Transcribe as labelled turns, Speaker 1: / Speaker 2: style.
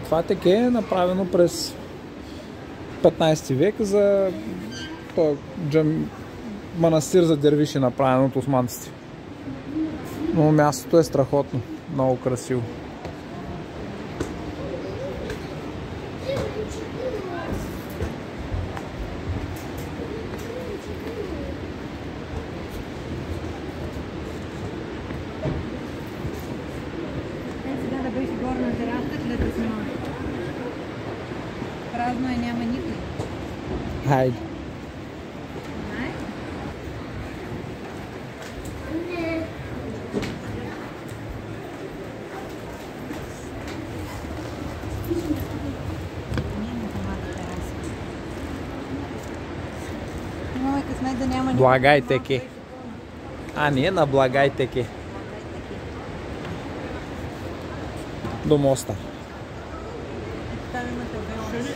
Speaker 1: Това теке е направено през 15 век за манастир за дервиши, направен от османците. Но мястото е страхотно, много красиво.
Speaker 2: Сега да беше горе на терасата, след да снимам. Празно е, няма никой.
Speaker 1: Хайде.
Speaker 2: Имаме късмет да няма никой.
Speaker 1: Благайтеке. А ние на Благайтеке. До моста.
Speaker 2: Там има табела.